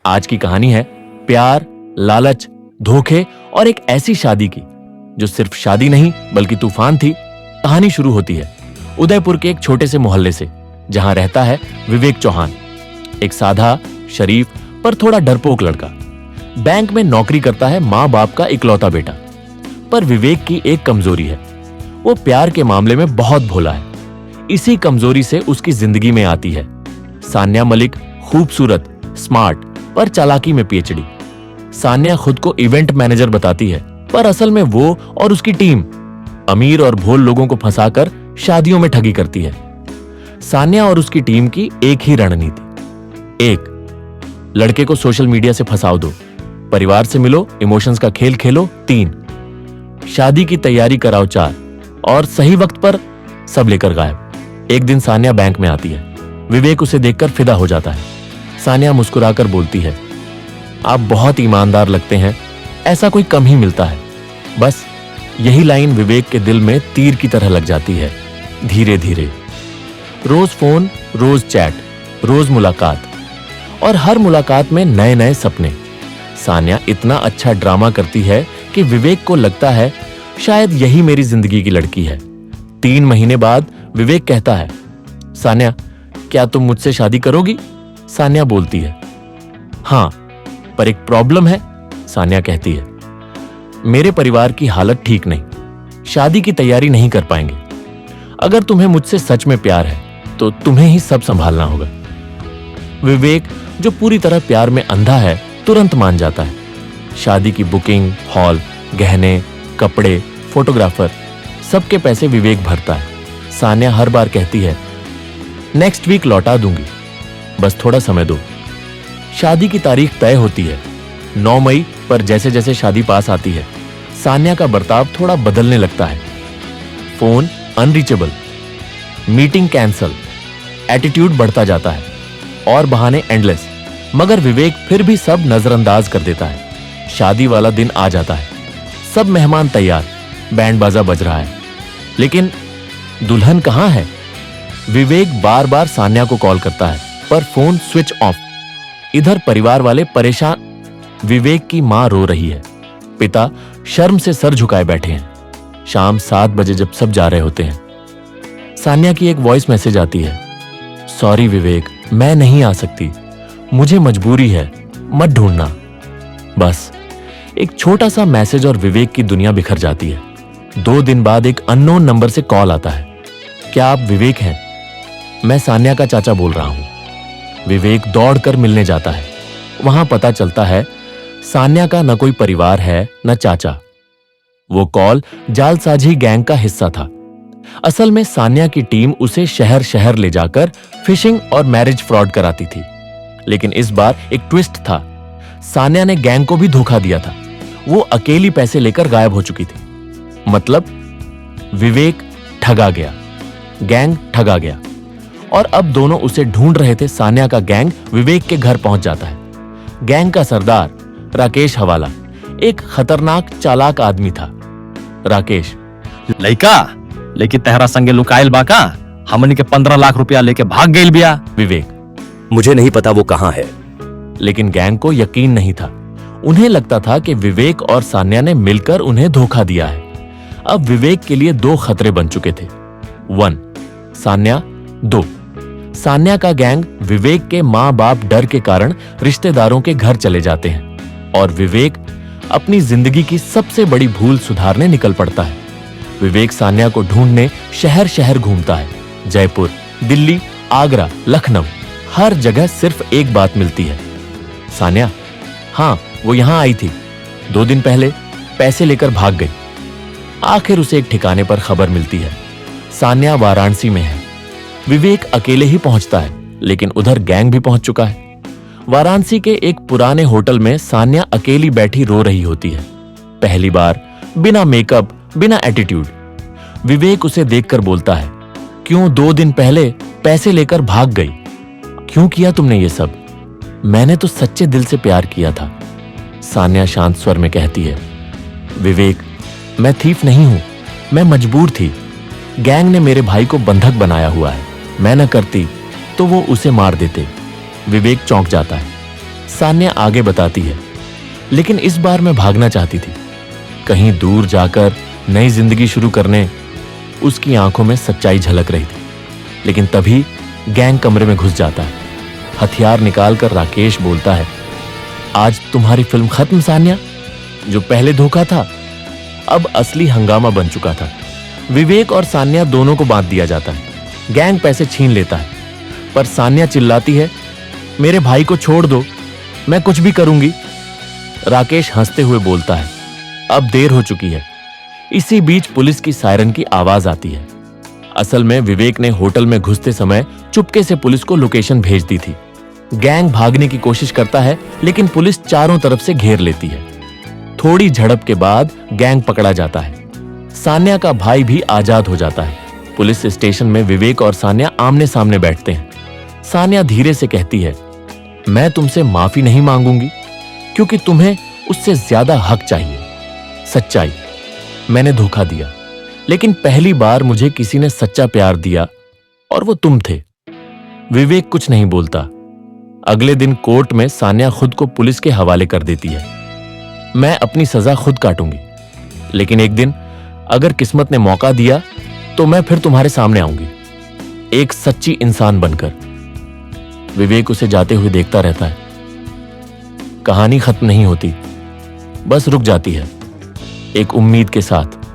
आज की कहानी है प्यार, लालच, धोखे और एक ऐसी शादी की जो सिर्फ शादी नहीं बल्कि तूफान थी। कहानी शुरू होती है उदयपुर के एक छोटे से मोहल्ले से, जहां रहता है विवेक चौहान, एक साधा, शरीफ पर थोड़ा डरपोक लड़का। बैंक में नौकरी करता है माँ बाप का इकलौता बेटा। पर विवेक की एक कमजोरी है, वो प्यार के मामले में बहुत भोला है। इसी कमजोरी से उसकी जिंदगी में आती है सान्या मलिक, खूबसूरत, स्मार्ट पर चालाकी में पीएचडी। सान्या खुद को इवेंट मैनेजर बताती है, पर असल में वो और उसकी टीम अमीर और भोल लोगों को फंसाकर शादियों में ठगी करती है। सान्या और उसकी टीम की एक ही रणनीति, एक, लड़के को सोशल मीडिया से फंसाओ दो, परिवार से मिलो, इमोशंस का खेल खेलो, 3, शादी की तैयारी कराओ, 4, और सही वक्त पर सब लेकर गायब। एक दिन सान्या बैंक में आती है। विवेक उसे देखकर फिदा हो जाता है। सान्या मुस्कुराकर बोलती है, आप बहुत ईमानदार लगते हैं, ऐसा कोई कम ही मिलता है। बस यही लाइन विवेक के दिल में तीर की तरह लग जाती है। धीरे धीरे रोज फोन, रोज चैट, रोज मुलाकात, और हर मुलाकात में नए नए सपने। सान्या इतना अच्छा ड्रामा करती है कि विवेक को लगता है शायद यही मेरी जिंदगी की लड़की है। 3 महीने बाद विवेक कहता है, सान्या क्या तुम मुझसे शादी करोगी? सान्या बोलती है, हाँ, पर एक प्रॉब्लम है। सान्या कहती है, मेरे परिवार की हालत ठीक नहीं, शादी की तैयारी नहीं कर पाएंगे। अगर तुम्हें मुझसे सच में प्यार है तो तुम्हें ही सब संभालना होगा। विवेक, जो पूरी तरह प्यार में अंधा है, तुरंत मान जाता है। शादी की बुकिंग, हॉल, गहने, कपड़े, फोटोग्राफर, सबके पैसे विवेक भरता है। सान्या हर बार कहती है, नेक्स्ट वीक लौटा दूंगी, बस थोड़ा समय दो। शादी की तारीख तय होती है 9 मई, पर जैसे जैसे शादी पास आती है सान्या का बर्ताव थोड़ा बदलने लगता है। Phone unreachable, meeting cancel, attitude बढ़ता जाता है और बहाने एंडलेस। मगर विवेक फिर भी सब नजरअंदाज कर देता है। शादी वाला दिन आ जाता है, सब मेहमान तैयार, बैंड बाजा बज रहा है, लेकिन दुल्हन कहां है? विवेक बार बार सान्या को कॉल करता है, पर फोन स्विच ऑफ। इधर परिवार वाले परेशान। विवेक की मां रो रही है, पिता शर्म से सर झुकाए बैठे हैं। शाम 7 बजे जब सब जा रहे होते हैं, सान्या की एक वॉइस मैसेज आती है, सॉरी विवेक, मैं नहीं आ सकती, मुझे मजबूरी है, मत ढूंढना। बस एक छोटा सा मैसेज और विवेक की दुनिया बिखर जाती है। 2 दिन बाद एक अननोन नंबर से कॉल आता है, क्या आप विवेक हैं? मैं सान्या का चाचा बोल रहा हूं। विवेक दौड़कर मिलने जाता है। वहां पता चलता है सान्या का न कोई परिवार है न चाचा। वो कॉल जालसाजी गैंग का हिस्सा था। असल में सान्या की टीम उसे शहर शहर ले जाकर फिशिंग और मैरिज फ्रॉड कराती थी। लेकिन इस बार एक ट्विस्ट था, सान्या ने गैंग को भी धोखा दिया था। वो अकेली पैसे लेकर गायब हो चुकी थी। मतलब विवेक ठगा गया, गैंग ठगा गया, और अब दोनों उसे ढूंढ रहे थे। सान्या का गैंग विवेक के घर पहुंच जाता है। गैंग का सरदार राकेश हवाला एक खतरनाक चालाक आदमी था। राकेश, लइका लेकिन तेहरा संगे लुकाइल बाका, हमनी के 15 लाख रुपया लेके भाग गइल बिया। विवेक, मुझे नहीं पता वो कहां है। लेकिन गैंग को यकीन नहीं था। उन्हें लगता था कि विवेक और सान्या ने मिलकर उन्हें धोखा दिया है। अब विवेक के लिए 2 खतरे बन चुके थे, 1 सान्या, 2 सान्या का गैंग विवेक के माँ बाप डर के कारण रिश्तेदारों के घर चले जाते हैं, और विवेक अपनी जिंदगी की सबसे बड़ी भूल सुधारने निकल पड़ता है। विवेक सान्या को ढूंढने शहर शहर घूमता है। जयपुर, दिल्ली, आगरा, लखनऊ, हर जगह सिर्फ एक बात मिलती है, सान्या। हाँ, वो यहां आई थी 2 दिन पहले, पैसे लेकर भाग गई। आखिर उसे एक ठिकाने पर खबर मिलती है, सान्या वाराणसी में है। विवेक अकेले ही पहुंचता है, लेकिन उधर गैंग भी पहुंच चुका है। वाराणसी के एक पुराने होटल में सान्या अकेली बैठी रो रही होती है। पहली बार, बिना मेकअप, बिना एटीट्यूड। विवेक उसे देखकर बोलता है, क्यों 2 दिन पहले पैसे लेकर भाग गई? क्यों किया तुमने ये सब? मैंने तो सच्चे दिल से प्यार किया था। सान्या शांत स्वर में कहती है, विवेक, मैं थीफ नहीं हूं, मैं मजबूर थी। गैंग ने मेरे भाई को बंधक बनाया हुआ है, मैं न करती तो वो उसे मार देते। विवेक चौंक जाता है। सान्या आगे बताती है, लेकिन इस बार मैं भागना चाहती थी, कहीं दूर जाकर नई जिंदगी शुरू करने। उसकी आंखों में सच्चाई झलक रही थी, लेकिन तभी गैंग कमरे में घुस जाता है। हथियार निकालकर राकेश बोलता है, आज तुम्हारी फिल्म खत्म सान्या। जो पहले धोखा था अब असली हंगामा बन चुका था। विवेक और सान्या दोनों को बांध दिया जाता है। गैंग पैसे छीन लेता है, पर सान्या चिल्लाती है, मेरे भाई को छोड़ दो, मैं कुछ भी करूंगी। राकेश हंसते हुए बोलता है, अब देर हो चुकी है। इसी बीच पुलिस की सायरन की आवाज आती है। असल में विवेक ने होटल में घुसते समय चुपके से पुलिस को लोकेशन भेज दी थी। गैंग भागने की कोशिश करता है, लेकिन पुलिस चारों तरफ से घेर लेती है। थोड़ी झड़प के बाद गैंग पकड़ा जाता है। सान्या का भाई भी आजाद हो जाता है। पुलिस स्टेशन में विवेक और सान्या आमने सामने बैठते हैं। सान्या धीरे से कहती है, मैं तुमसे माफी नहीं मांगूंगी, क्योंकि तुम्हें उससे ज्यादा हक चाहिए। सच्चाई, मैंने धोखा दिया, लेकिन पहली बार मुझे किसी ने सच्चा प्यार दिया और वो तुम थे। विवेक कुछ नहीं बोलता। अगले दिन कोर्ट में सान्या खुद को पुलिस के हवाले कर देती है। मैं अपनी सजा खुद काटूंगी, लेकिन एक दिन अगर किस्मत ने मौका दिया तो मैं फिर तुम्हारे सामने आऊंगी, एक सच्ची इंसान बनकर। विवेक उसे जाते हुए देखता रहता है। कहानी खत्म नहीं होती, बस रुक जाती है, एक उम्मीद के साथ।